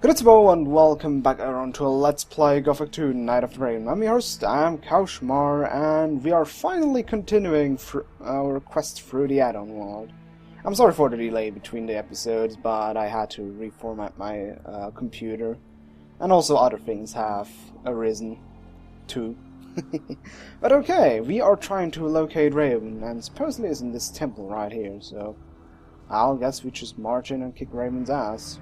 Hello and welcome back everyone to a Let's Play Gothic 2 Night of the Raven. I'm your host, I'm Kaushmar, and we are finally continuing our quest through the add-on world. I'm sorry for the delay between the episodes, but I had to reformat my computer. And also other things have arisen, too. But okay, we are trying to locate Raven, and supposedly it's in this temple right here, so I'll guess we just march in and kick Raven's ass.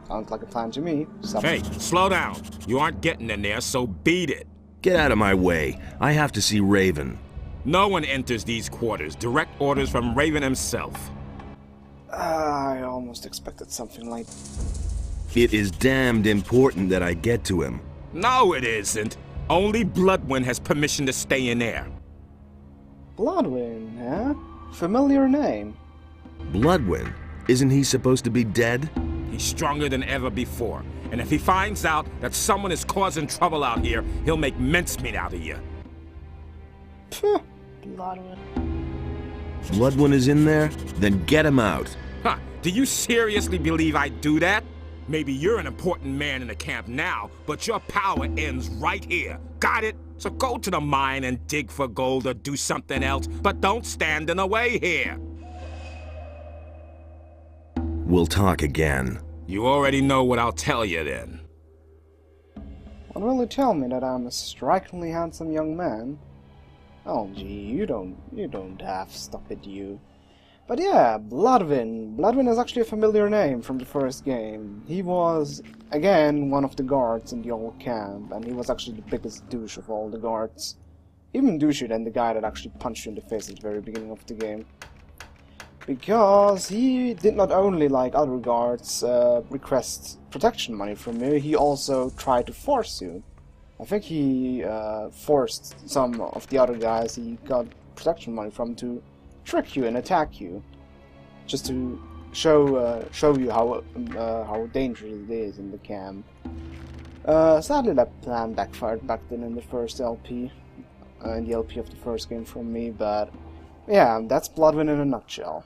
Sounds like a plan to me. Hey, slow down. You aren't getting in there, so beat it. Get out of my way. I have to see Raven. No one enters these quarters. Direct orders from Raven himself. I almost expected something like... It is damned important that I get to him. No, it isn't. Only Bloodwyn has permission to stay in there. Bloodwyn, huh? Familiar name. Bloodwyn? Isn't he supposed to be dead? He's stronger than ever before. And if he finds out that someone is causing trouble out here, he'll make mincemeat out of you. Phew, Bloodwyn. Bloodwyn is in there? Then get him out. Huh, do you seriously believe I'd do that? Maybe you're an important man in the camp now, but your power ends right here. Got it? So go to the mine and dig for gold or do something else, but don't stand in the way here. We'll talk again. You already know what I'll tell you then. What will you tell me, that I'm a strikingly handsome young man? Oh gee, you don't have, stop it you. But yeah, Bloodwyn. Bloodwyn is actually a familiar name from the first game. He was, again, one of the guards in the old camp, and he was actually the biggest douche of all the guards. Even douchier than the guy that actually punched you in the face at the very beginning of the game. Because he did not only, like other guards, request protection money from you, he also tried to force you. I think he forced some of the other guys he got protection money from to trick you and attack you. Just to show you how dangerous it is in the camp. Sadly that plan backfired back then in the first LP. In the LP of the first game from me, but yeah, that's Bloodwyn in a nutshell.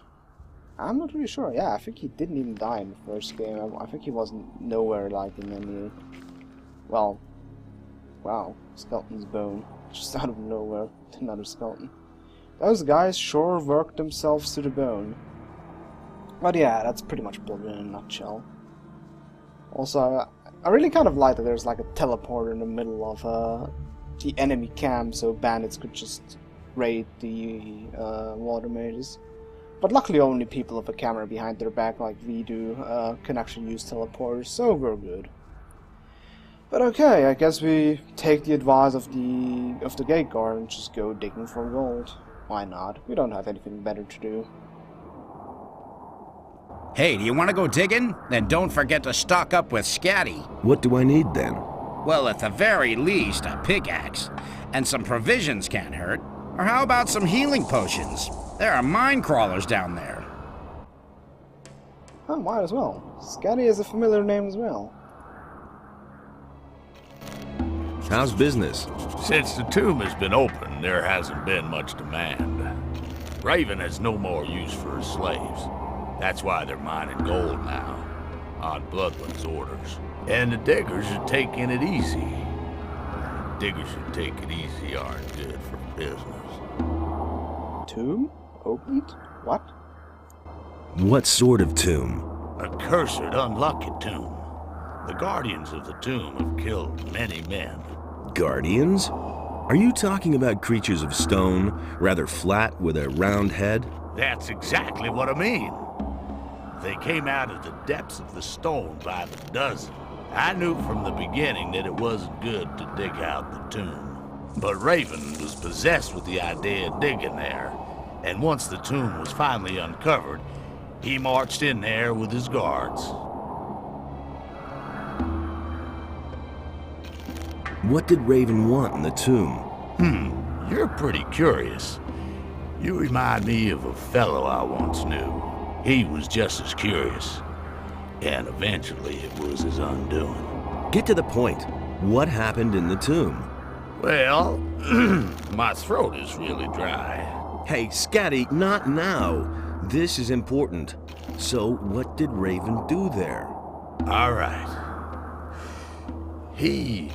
I'm not really sure. Yeah, I think he didn't even die in the first game. I think he wasn't nowhere like in any... Well... Wow. Skeleton's bone. Just out of nowhere. Another skeleton. Those guys sure worked themselves to the bone. But yeah, that's pretty much Bloodwyn in a nutshell. Also, I really kind of like that there's like a teleporter in the middle of the enemy camp, so bandits could just raid the water mages. But luckily only people with a camera behind their back like we do can actually use teleporters, so we're good. But okay, I guess we take the advice of the gate guard and just go digging for gold. Why not? We don't have anything better to do. Hey, do you want to go digging? Then don't forget to stock up with Scatty. What do I need then? Well, at the very least, a pickaxe. And some provisions can't hurt. Or how about some healing potions? There are mine crawlers down there. Oh, might as well. Scatty is a familiar name as well. How's business? Since the tomb has been open, there hasn't been much demand. Raven has no more use for his slaves. That's why they're mining gold now, on Bloodwyn's orders. And the diggers are taking it easy. Diggers who take it easy aren't good for business. Tomb? Opened? What? What sort of tomb? A cursed, unlucky tomb. The guardians of the tomb have killed many men. Guardians? Are you talking about creatures of stone, rather flat with a round head? That's exactly what I mean. They came out of the depths of the stone by the dozen. I knew from the beginning that it wasn't good to dig out the tomb. But Raven was possessed with the idea of digging there. And once the tomb was finally uncovered, he marched in there with his guards. What did Raven want in the tomb? You're pretty curious. You remind me of a fellow I once knew. He was just as curious. And eventually it was his undoing. Get to the point. What happened in the tomb? Well, my throat is really dry. Hey, Scatty, not now. This is important. So, what did Raven do there? All right. He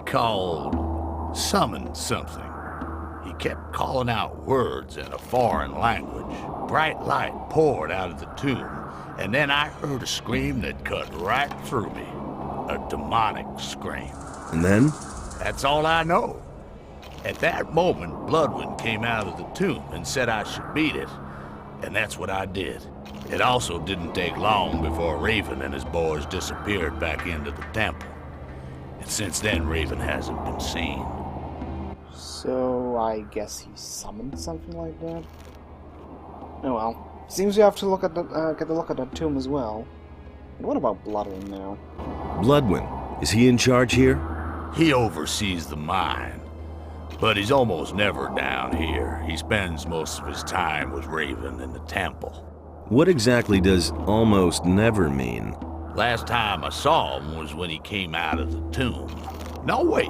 called, summoned something. He kept calling out words in a foreign language. Bright light poured out of the tomb, and then I heard a scream that cut right through me. A demonic scream. And then? That's all I know. At that moment, Bloodwyn came out of the tomb and said I should beat it, and that's what I did. It also didn't take long before Raven and his boys disappeared back into the temple. And since then, Raven hasn't been seen. So I guess he summoned something like that? Oh well. Seems you have to look at the, get a look at that tomb as well. But what about Bloodwyn now? Bloodwyn, is he in charge here? He oversees the mine, but he's almost never down here. He spends most of his time with Raven in the temple. What exactly does almost never mean? Last time I saw him was when he came out of the tomb. No, wait.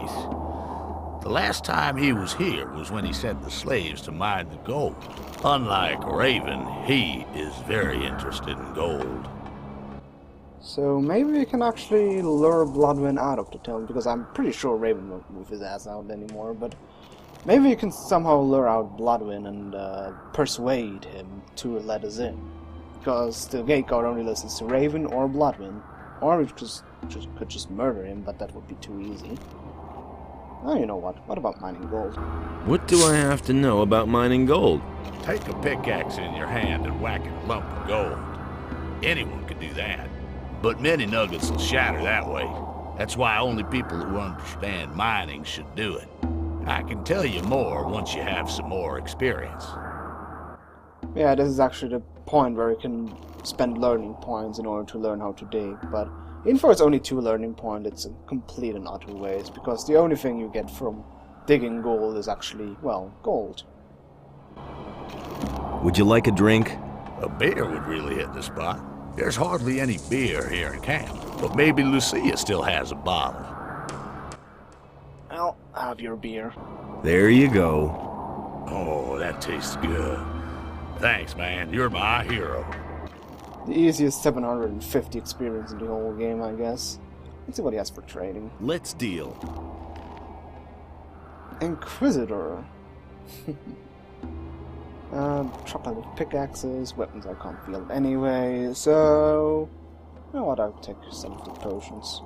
The last time he was here was when he sent the slaves to mine the gold. Unlike Raven, he is very interested in gold. So maybe we can actually lure Bloodwyn out of the tomb, because I'm pretty sure Raven won't move his ass out anymore, but maybe you can somehow lure out Bloodwyn and persuade him to let us in. Because the gate guard only listens to Raven or Bloodwyn. Or we could just murder him, but that would be too easy. Oh, you know what? What about mining gold? What do I have to know about mining gold? Take a pickaxe in your hand and whack a lump of gold. Anyone could do that. But many nuggets will shatter that way. That's why only people who understand mining should do it. I can tell you more once you have some more experience. Yeah, this is actually the point where you can spend learning points in order to learn how to dig, but even for it's only 2 learning points, it's a complete and utter waste, because the only thing you get from digging gold is actually, well, gold. Would you like a drink? A beer would really hit the spot. There's hardly any beer here in camp, but maybe Lucia still has a bottle. I'll have your beer. There you go. Oh, that tastes good. Thanks, man. You're my hero. The easiest 750 experience in the whole game, I guess. Let's see what he has for trading. Let's deal. Inquisitor. Chocolate with pickaxes, weapons I can't field anyway, so... You know what, I'll take some of the potions.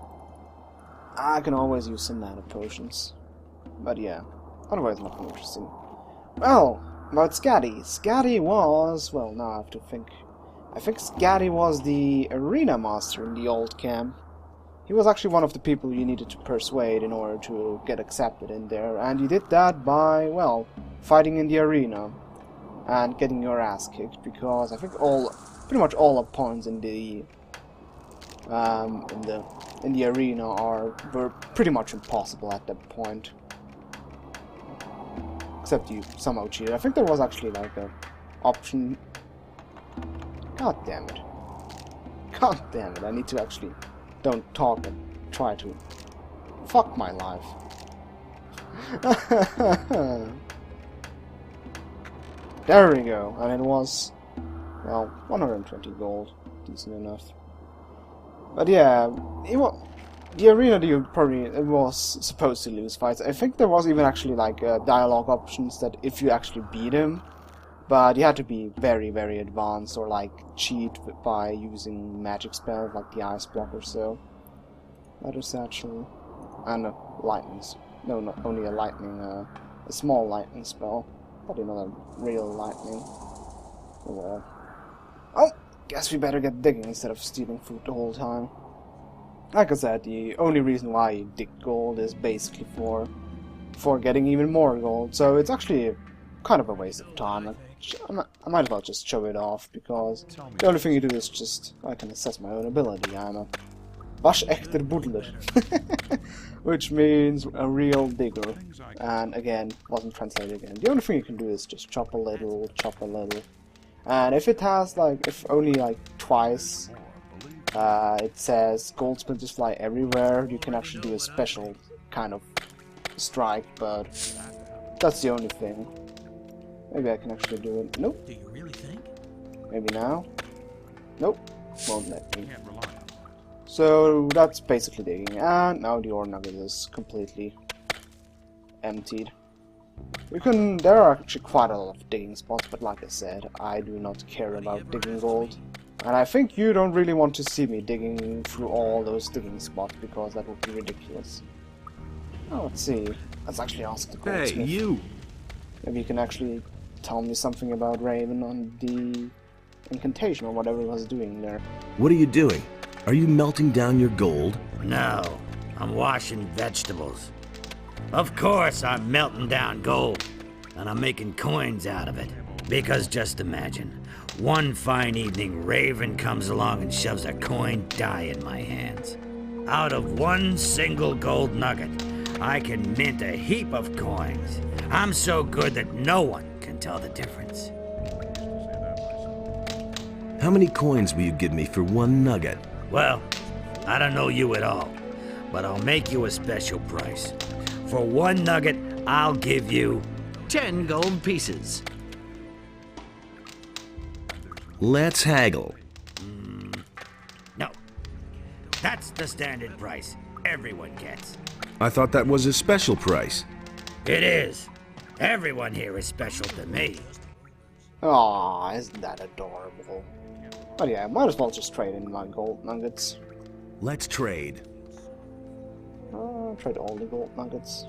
I can always use some mana potions. But yeah, otherwise nothing interesting. Well, about Scatty. Scatty was... well, now I have to think. I think Scatty was the arena master in the old camp. He was actually one of the people you needed to persuade in order to get accepted in there, and you did that by, well, fighting in the arena and getting your ass kicked, because I think pretty much all opponents in the arena were pretty much impossible at that point, except you somehow cheated. I think there was actually like a option. God damn it! God damn it! I need to actually don't talk and try to fuck my life. There we go, and it was, well, 120 gold, decent enough. But yeah, the arena it was supposed to lose fights. I think there was even actually like dialogue options that if you actually beat him, but you had to be very, very advanced or like cheat by using magic spells like the ice block or so. That is actually, and lightnings. No, not only a lightning, a small lightning spell. Probably not a real lightning. Oh well. Oh, guess we better get digging instead of stealing food the whole time. Like I said, the only reason why you dig gold is basically for getting even more gold. So it's actually kind of a waste of time. I might as well just show it off, because the only thing you do is just, I can assess my own ability. I'm a Waschechter Buddler, which means a real digger, and again, wasn't translated again. The only thing you can do is just chop a little, and if it has like, if only like twice, it says gold splinters fly everywhere, you can actually do a special kind of strike, but that's the only thing. Maybe I can actually do it. Nope. Do you really think? Maybe now. Nope. Won't let me. So that's basically digging, and now the ore nugget is completely emptied. There are actually quite a lot of digging spots, but like I said, I do not care about digging gold. And I think you don't really want to see me digging through all those digging spots, because that would be ridiculous. Oh, let's see. Let's actually ask the goldsmith. Hey, you! Maybe you can actually tell me something about Raven on the incantation or whatever he was doing there. What are you doing? Are you melting down your gold? No, I'm washing vegetables. Of course I'm melting down gold, and I'm making coins out of it. Because just imagine, one fine evening Raven comes along and shoves a coin die in my hands. Out of one single gold nugget, I can mint a heap of coins. I'm so good that no one can tell the difference. How many coins will you give me for one nugget? Well, I don't know you at all, but I'll make you a special price. For one nugget, I'll give you 10 gold pieces. Let's haggle. No. That's the standard price everyone gets. I thought that was a special price. It is. Everyone here is special to me. Aw, isn't that adorable? But yeah, might as well just trade in my gold nuggets. Let's trade. Trade all the gold nuggets.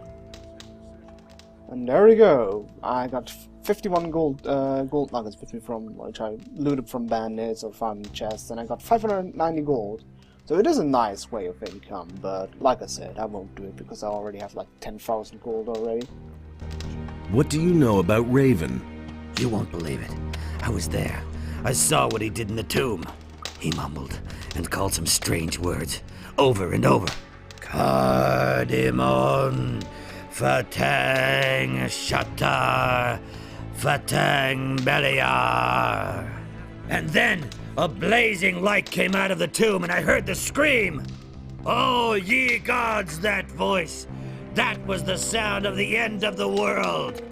And there we go. I got 51 gold nuggets with me from which I looted from bandits or farming chests, and I got 590 gold. So it is a nice way of income, but like I said, I won't do it because I already have like 10,000 gold already. What do you know about Raven? You won't believe it. I was there. I saw what he did in the tomb. He mumbled and called some strange words over and over. Cardamom, Fatang Shatar, Fatang Beliar. And then a blazing light came out of the tomb, and I heard the scream. Oh, ye gods, that voice! That was the sound of the end of the world!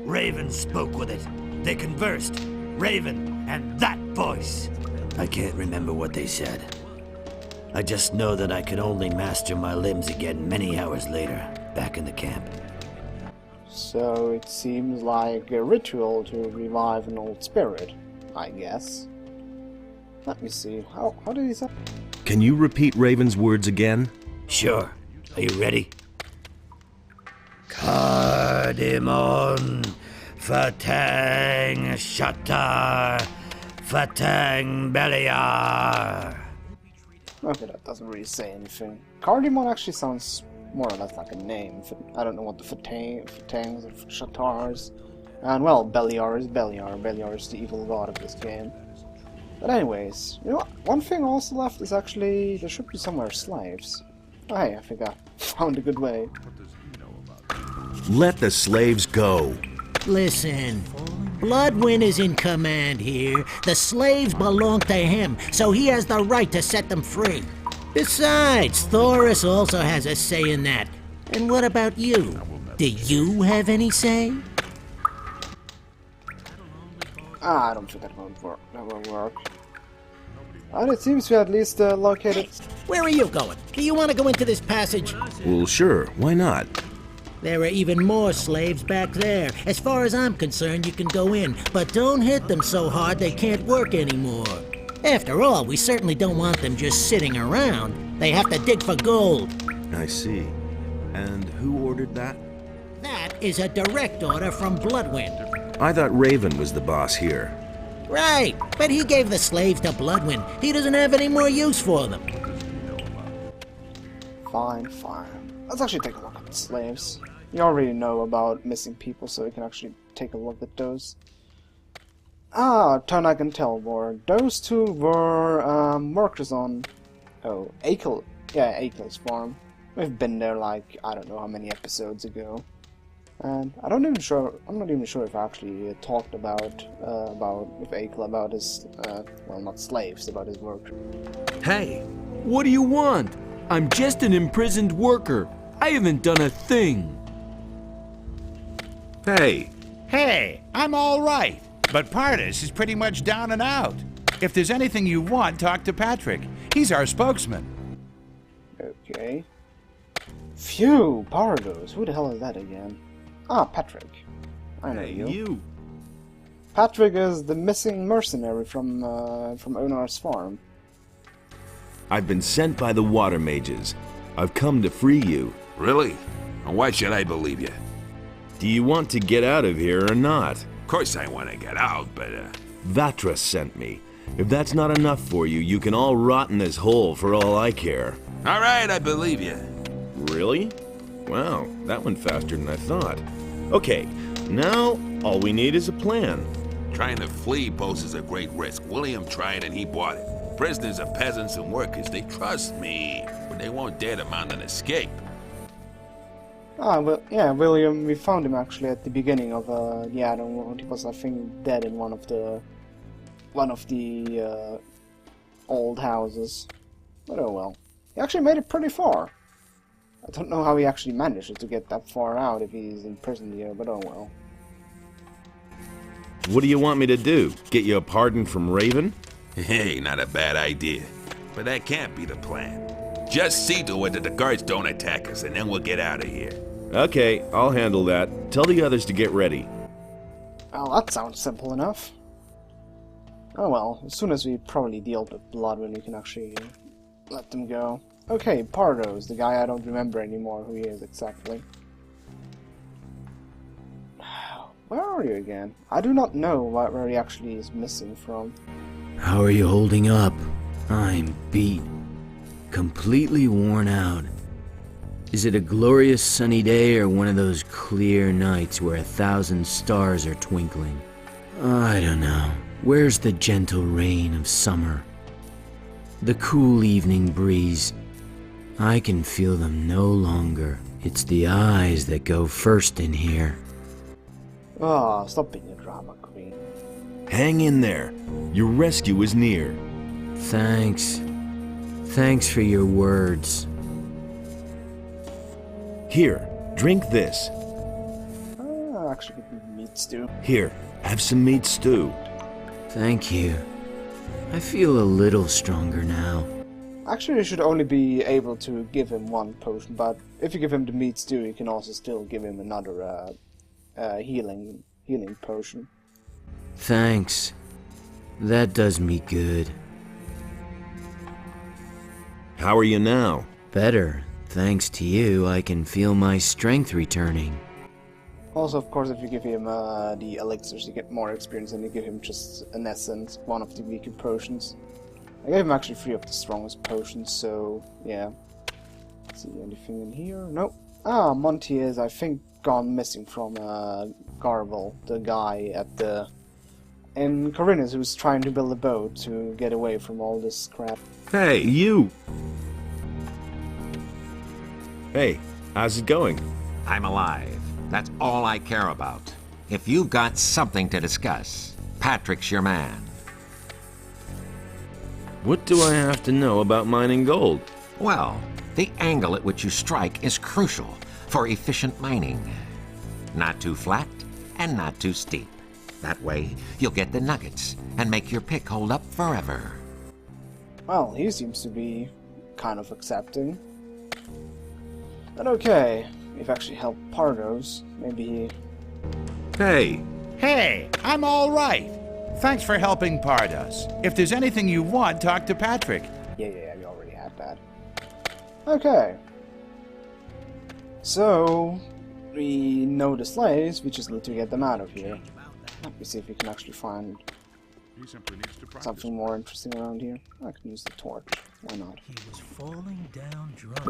Raven spoke with it. They conversed. Raven and that voice. I can't remember what they said. I just know that I could only master my limbs again many hours later, back in the camp. So it seems like a ritual to revive an old spirit, I guess. Let me see. How did he say? Can you repeat Raven's words again? Sure. Are you ready? Cardamom, Fatang Shatar, Fatang Beliar. Okay, that doesn't really say anything. Cardamom actually sounds more or less like a name. I don't know what the Fatangs or Shatars. And well, Beliar is Beliar. Beliar is the evil god of this game. But anyways, you know what? One thing also left is actually there should be somewhere slaves. Oh, hey, I think I found a good way. Let the slaves go. Listen, Bloodwyn is in command here. The slaves belong to him, so he has the right to set them free. Besides, Thoris also has a say in that. And what about you? Do you have any say? I don't think that won't work. That won't work. And it seems we at least located... Where are you going? Do you want to go into this passage? Well, sure. Why not? There are even more slaves back there. As far as I'm concerned, you can go in, but don't hit them so hard they can't work anymore. After all, we certainly don't want them just sitting around. They have to dig for gold. I see. And who ordered that? That is a direct order from Bloodwyn. I thought Raven was the boss here. Right, but he gave the slaves to Bloodwyn. He doesn't have any more use for them. Fine. Let's actually take a look at the slaves. You already know about missing people, so we can actually take a look at those. Turn I can tell were those two were workers on Akel's farm. We've been there like I don't know how many episodes ago. And I'm not even sure if I actually talked about with Akel about his well, not slaves, about his work. Hey, what do you want? I'm just an imprisoned worker. I haven't done a thing. Hey, I'm all right. But Pardis is pretty much down and out. If there's anything you want, talk to Patrick. He's our spokesman. Okay. Phew, Pardos. Who the hell is that again? Ah, Patrick. I know Hey, you. you. Patrick is the missing mercenary from Onar's farm. I've been sent by the water mages. I've come to free you. Really? And why should I believe you? Do you want to get out of here or not? Of course I want to get out, but, Vatra sent me. If that's not enough for you, you can all rot in this hole for all I care. all right, I believe you. Really? Wow, that went faster than I thought. Okay, now all we need is a plan. Trying to flee poses a great risk. William tried and he bought it. Prisoners are peasants and workers. They trust me, but they won't dare to mount an escape. Ah, well, yeah, William, we found him actually at the beginning of, yeah, I don't know, he was, I think, dead in one of the old houses. But oh well. He actually made it pretty far. I don't know how he actually managed to get that far out if he's imprisoned here, but oh well. What do you want me to do? Get you a pardon from Raven? Hey, not a bad idea. But that can't be the plan. Just see to it that the guards don't attack us, and then we'll get out of here. Okay, I'll handle that. Tell the others to get ready. Well, that sounds simple enough. Oh well, as soon as we probably deal with Bloodwyn, we can actually let them go. Okay, Pardos, the guy I don't remember anymore who he is exactly. Where are you again? I do not know where he actually is missing from. How are you holding up? I'm beat. Completely worn out. Is it a glorious sunny day or one of those clear nights where 1,000 stars are twinkling? I don't know. Where's the gentle rain of summer? The cool evening breeze. I can feel them no longer. It's the eyes that go first in here. Ah, stop being a drama queen. Hang in there. Your rescue is near. Thanks. Thanks for your words. Here, drink this. Actually, good meat stew. Here, have some meat stew. Thank you. I feel a little stronger now. Actually, you should only be able to give him one potion, but if you give him the meat stew, you can also still give him another healing potion. Thanks. That does me good. How are you now? Better. Thanks to you, I can feel my strength returning. Also, of course, if you give him the elixirs, you get more experience, and you give him just an essence, one of the weaker potions. I gave him actually 3 of the strongest potions, so yeah. Let's see, anything in here? Nope. Ah, Monty is, I think, gone missing from Garble, the guy at the... in Corinus, who's trying to build a boat to get away from all this crap. Hey, you! Hey, how's it going? I'm alive. That's all I care about. If you've got something to discuss, Patrick's your man. What do I have to know about mining gold? Well, the angle at which you strike is crucial for efficient mining. Not too flat and not too steep. That way, you'll get the nuggets and make your pick hold up forever. Well, he seems to be kind of accepting. But okay, we've actually helped Pardos. Maybe he... Hey! Hey, I'm all right. Thanks for helping Pardos. If there's anything you want, talk to Patrick. Yeah, we already had that. Okay. So, we know the slaves, we just need to get them out of here. Let me see if we can actually find something more interesting around here. I can use the torch. Why not? He was falling down drunk.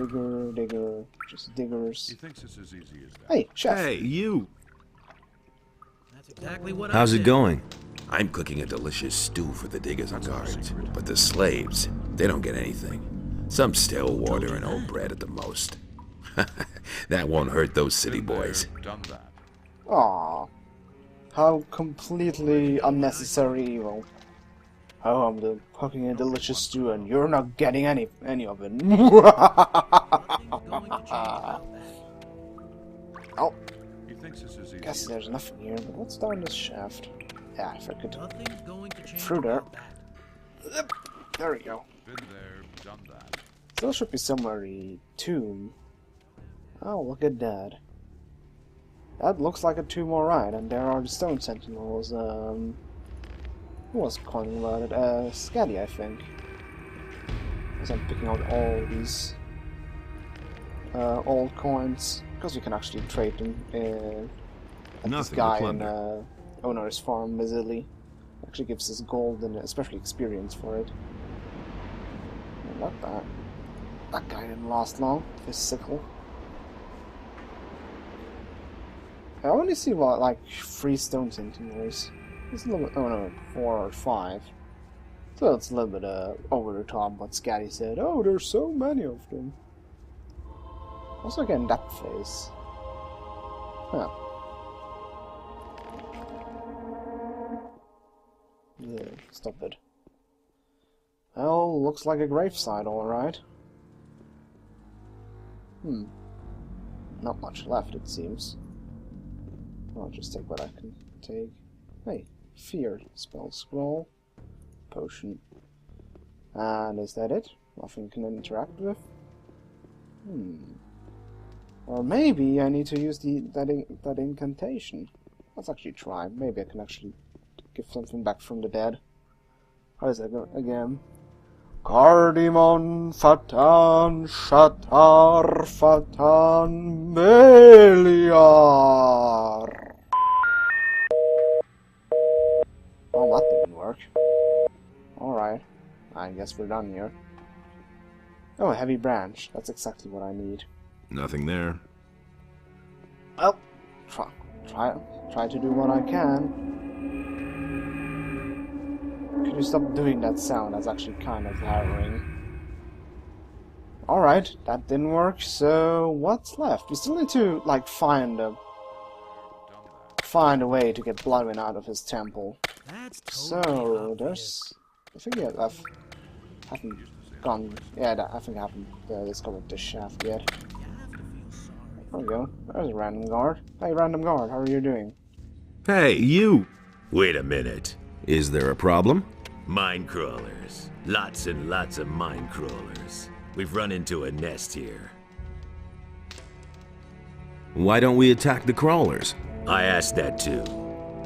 Digger, just diggers. He thinks it's as easy as that. Hey, chef! Hey, you! That's exactly what How's it going? I'm cooking a delicious stew for the diggers and guards. But the slaves, they don't get anything. Some stale water and old bread at the most. That won't hurt those city boys. Done that. Aww. How completely unnecessary evil. Oh, I'm cooking a delicious stew and you're not getting any of it. Oh, He thinks it's as easy guess as there's nothing here, but what's down this shaft? Yeah, if I could Nothing's going to change through there. about that. There we go. been there, done that. Still should be somewhere a tomb. Oh, look at that. That looks like a tomb, alright, and there are the stone sentinels. Who was calling about it? Scatty, I think. As I'm picking out all these old coins, because we can actually trade them at this guy in owner's farm, Missouri. Actually gives us gold and especially experience for it. I love that. That guy didn't last long with his sickle. I only see like 3 stone sentinels. It's a little bit, oh no, 4 or 5. So it's a little bit over the top what Scatty said. Oh, there's so many of them. Also again, that face. Huh. Yeah, stop it. Well, looks like a gravesite, alright. Not much left, it seems. I'll just take what I can take. Hey, fear. Spell scroll. Potion. And is that it? Nothing can interact with? Or maybe I need to use that incantation. Let's actually try. Maybe I can actually give something back from the dead. How does that go again? Cardimon Fatan Shatar Fatan Meliar. Oh, that didn't work. Alright. I guess we're done here. Oh, a heavy branch. That's exactly what I need. Nothing there. Well, try to do what I can. Could you stop doing that sound? That's actually kind of harrowing. Alright, that didn't work, so what's left? We still need to, like, find a way to get Bloodwyn out of his temple. So, there's... I think I haven't gone... Yeah, I think I haven't discovered this shaft yet. There we go. There's a random guard. Hey, random guard, how are you doing? Hey, you! Wait a minute. Is there a problem? Mine crawlers. Lots and lots of mine crawlers. We've run into a nest here. Why don't we attack the crawlers? I asked that too.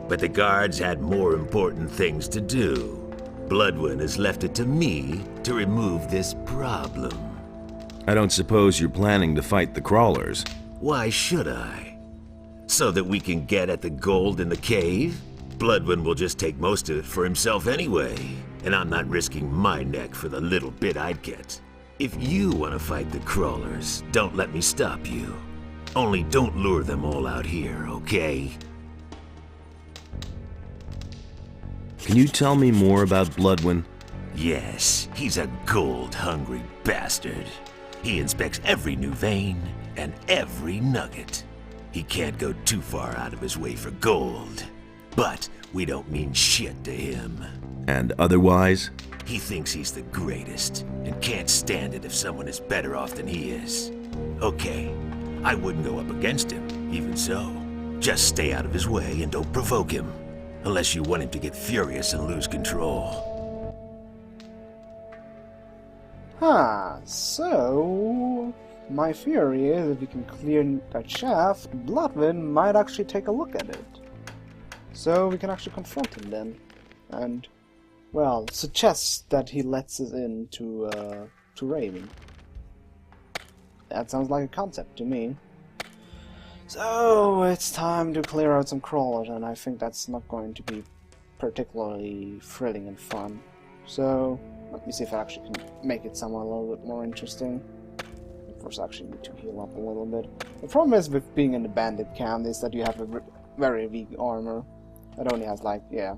But the guards had more important things to do. Bloodwyn has left it to me to remove this problem. I don't suppose you're planning to fight the crawlers. Why should I? So that we can get at the gold in the cave? Bloodwyn will just take most of it for himself anyway, and I'm not risking my neck for the little bit I'd get. If you want to fight the crawlers, don't let me stop you. Only don't lure them all out here, okay? Can you tell me more about Bloodwyn? Yes, he's a gold-hungry bastard. He inspects every new vein and every nugget. He can't go too far out of his way for gold. But we don't mean shit to him. And otherwise? He thinks he's the greatest, and can't stand it if someone is better off than he is. Okay, I wouldn't go up against him, even so. Just stay out of his way and don't provoke him. Unless you want him to get furious and lose control. So... my theory is if we can clear that shaft, Bloodwyn might actually take a look at it. So we can actually confront him then, and, well, suggest that he lets us in to Raven. That sounds like a concept to me. So it's time to clear out some crawlers, and I think that's not going to be particularly thrilling and fun. So let me see if I actually can make it somewhat a little bit more interesting. Of course, I actually need to heal up a little bit. The problem is with being in the bandit camp is that you have a very weak armor. It only has like, yeah,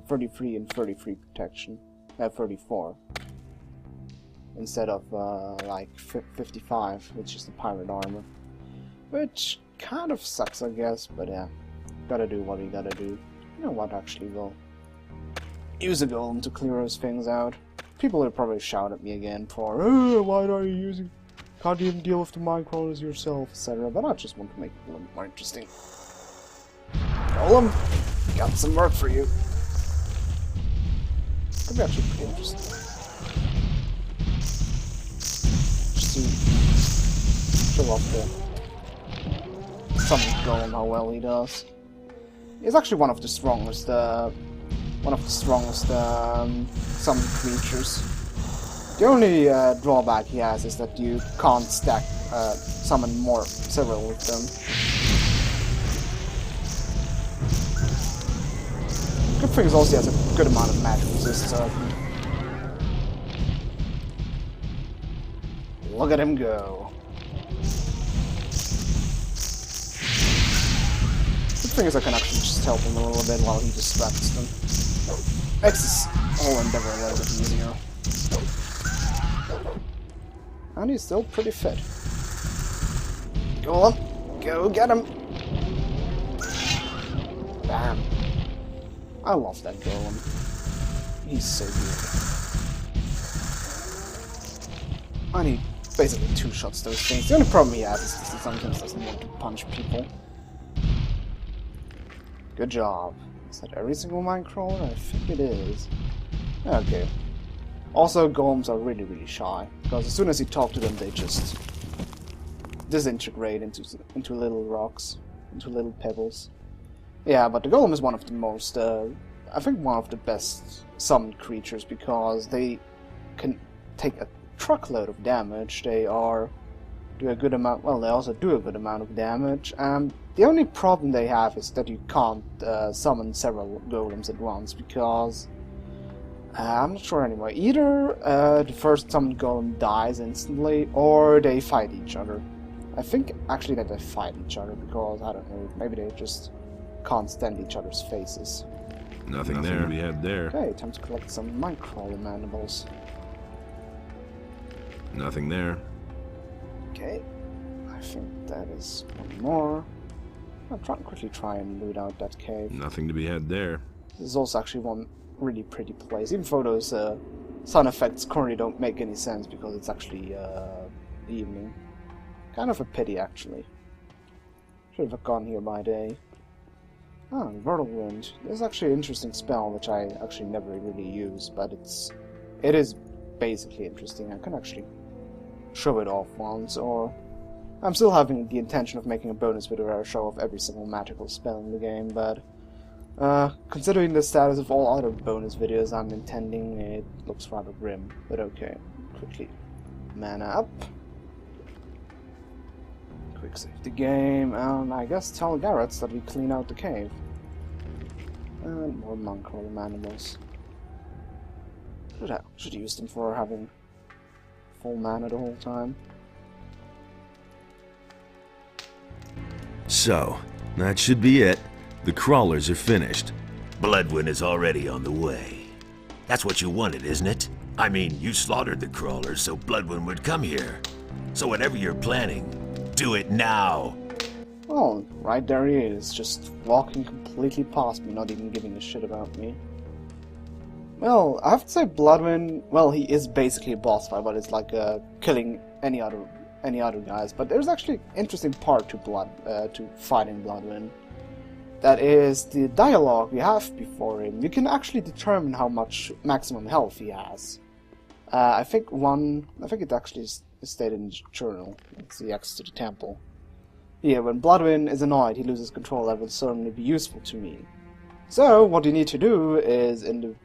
33 and 33 protection. 34. Instead of like 55, which is the pirate armor. Which kind of sucks, I guess, but yeah. Gotta do what we gotta do. You know what, actually, we'll use a golem to clear those things out. People will probably shout at me again for, oh, why are you using... Can't even deal with the minecrawlers yourself, etc. But I just want to make it a little more interesting. Golem, got some work for you. Could be actually pretty interesting. Show off the summon golem how well he does. He's actually one of the strongest summoned creatures. The only drawback he has is that you can't stack summon several of them. Good thing is also he has a good amount of magic resist, so look at him go. Good thing is I can actually just help him a little bit while he distracts them. Makes this whole endeavor a little bit easier. And he's still pretty fit. Go on, go get him! Bam. I love that golem. He's so good. And he basically two-shots those things. The only problem he has is that he sometimes doesn't want to punch people. Good job. Is that every single minecrawler? I think it is. Okay. Also, golems are really, really shy, because as soon as you talk to them, they just disintegrate into little rocks, into little pebbles. Yeah, but the golem is one of the most, I think one of the best summoned creatures, because they can take a truckload of damage. They also do a good amount of damage, and the only problem they have is that you can't summon several golems at once, because I'm not sure anyway. Either the first summoned golem dies instantly, or they fight each other. I think actually that they fight each other, because, I don't know, maybe they just can't stand each other's faces. Nothing there. To be had there. Okay, time to collect some minecrawler mandibles. Nothing there. Okay, I think that is one more. I'll quickly try and loot out that cave. Nothing to be had there. This is also actually one really pretty place, even though those sun effects currently don't make any sense because it's actually evening. Kind of a pity, actually. Should have gone here by day. Ah, Whirlwind. This is actually an interesting spell, which I actually never really use, but it is basically interesting. I can actually show it off once, or I'm still having the intention of making a bonus video where I show off every single magical spell in the game, but considering the status of all other bonus videos I'm intending, it looks rather grim. But okay, quickly mana up. Quick save the game, and I guess tell Garrett that we clean out the cave. And more monk-crawler animals. Should use them for having full mana the whole time. So, that should be it. The crawlers are finished. Bloodwyn is already on the way. That's what you wanted, isn't it? I mean, you slaughtered the crawlers so Bloodwyn would come here. So whatever you're planning, do it now. Well, right there he is, just walking completely past me, not even giving a shit about me. Well, I have to say Bloodwyn, well, he is basically a boss fight, but it's like killing any other guys. But there's actually an interesting part to fighting Bloodwyn. That is the dialogue we have before him. You can actually determine how much maximum health he has. I think it actually is stated in the journal. It's the access to the temple. Yeah, when Bloodwyn is annoyed, he loses control. That will certainly be useful to me. So what you need to do is in the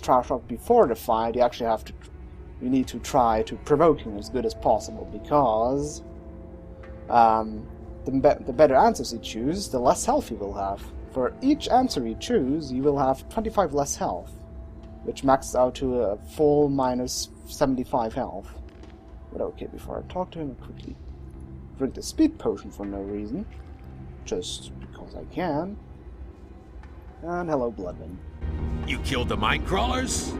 trash talk before the fight, you need to try to provoke him as good as possible, because the better answers you choose, the less health you will have. For each answer you choose, you will have 25 less health, which maxes out to a full minus 75 health. But okay, before I talk to him, I quickly drink the speed potion for no reason, just because I can. And hello, Bloodwyn. You killed the mine crawlers?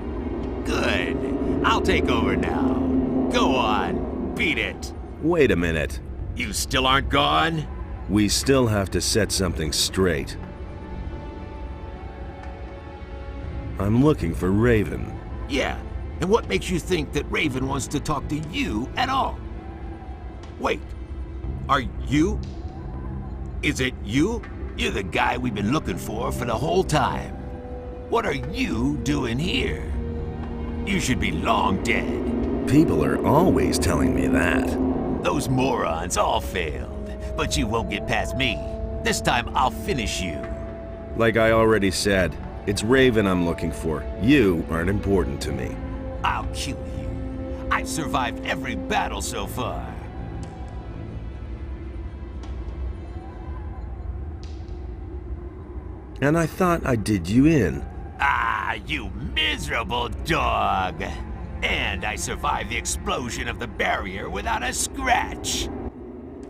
Good. I'll take over now. Go on, beat it. Wait a minute. You still aren't gone? We still have to set something straight. I'm looking for Raven. Yeah, and what makes you think that Raven wants to talk to you at all? Wait, are you? Is it you? You're the guy we've been looking for the whole time. What are you doing here? You should be long dead. People are always telling me that. Those morons all failed, but you won't get past me. This time I'll finish you. Like I already said, it's Raven I'm looking for. You aren't important to me. I'll kill you. I've survived every battle so far. And I thought I did you in. Ah, you miserable dog! And I survived the explosion of the barrier without a scratch.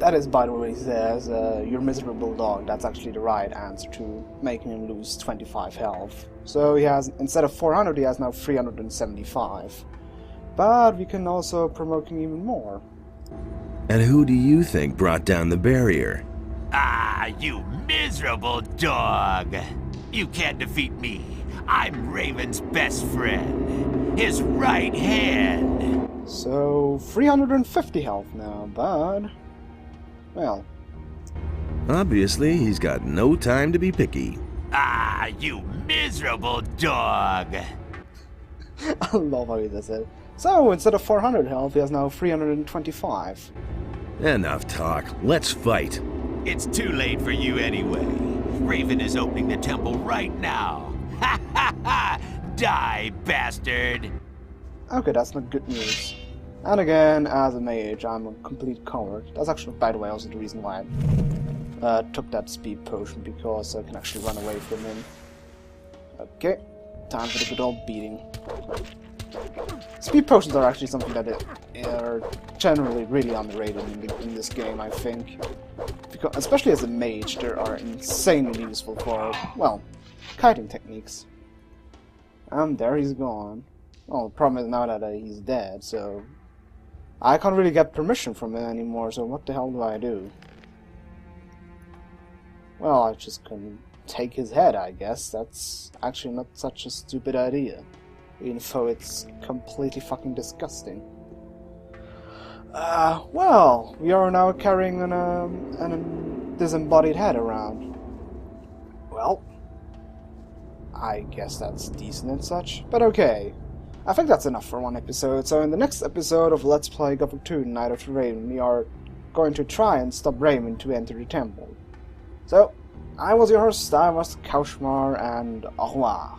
That is, by the way, he says, you're miserable dog. That's actually the right answer to making him lose 25 health. So he has, instead of 400, he has now 375. But we can also promote him even more. And who do you think brought down the barrier? Ah, you miserable dog! You can't defeat me. I'm Raven's best friend. His right hand. So, 350 health now, but... well... obviously, he's got no time to be picky. Ah, you miserable dog! I love how he does it. So, instead of 400 health, he has now 325. Enough talk. Let's fight. It's too late for you anyway. Raven is opening the temple right now. Ha ha ha! Die, bastard! Okay, that's not good news. And again, as a mage, I'm a complete coward. That's actually, by the way, also the reason why I took that speed potion, because I can actually run away from him. Okay, time for the good old beating. Speed potions are actually something that are generally really underrated in this game, I think. Because, especially as a mage, they are insanely useful for, well, kiting techniques. And there he's gone. Well, the problem is now that he's dead, so... I can't really get permission from him anymore, so what the hell do I do? Well, I just can take his head, I guess. That's actually not such a stupid idea. Even though it's completely fucking disgusting. Well, we are now carrying an disembodied head around. Well, I guess that's decent and such, but okay. I think that's enough for one episode, so in the next episode of Let's Play Gothic 2 Night of the Raven, we are going to try and stop Raven to enter the temple. So, I was your host, I was Kaushmar, and au revoir.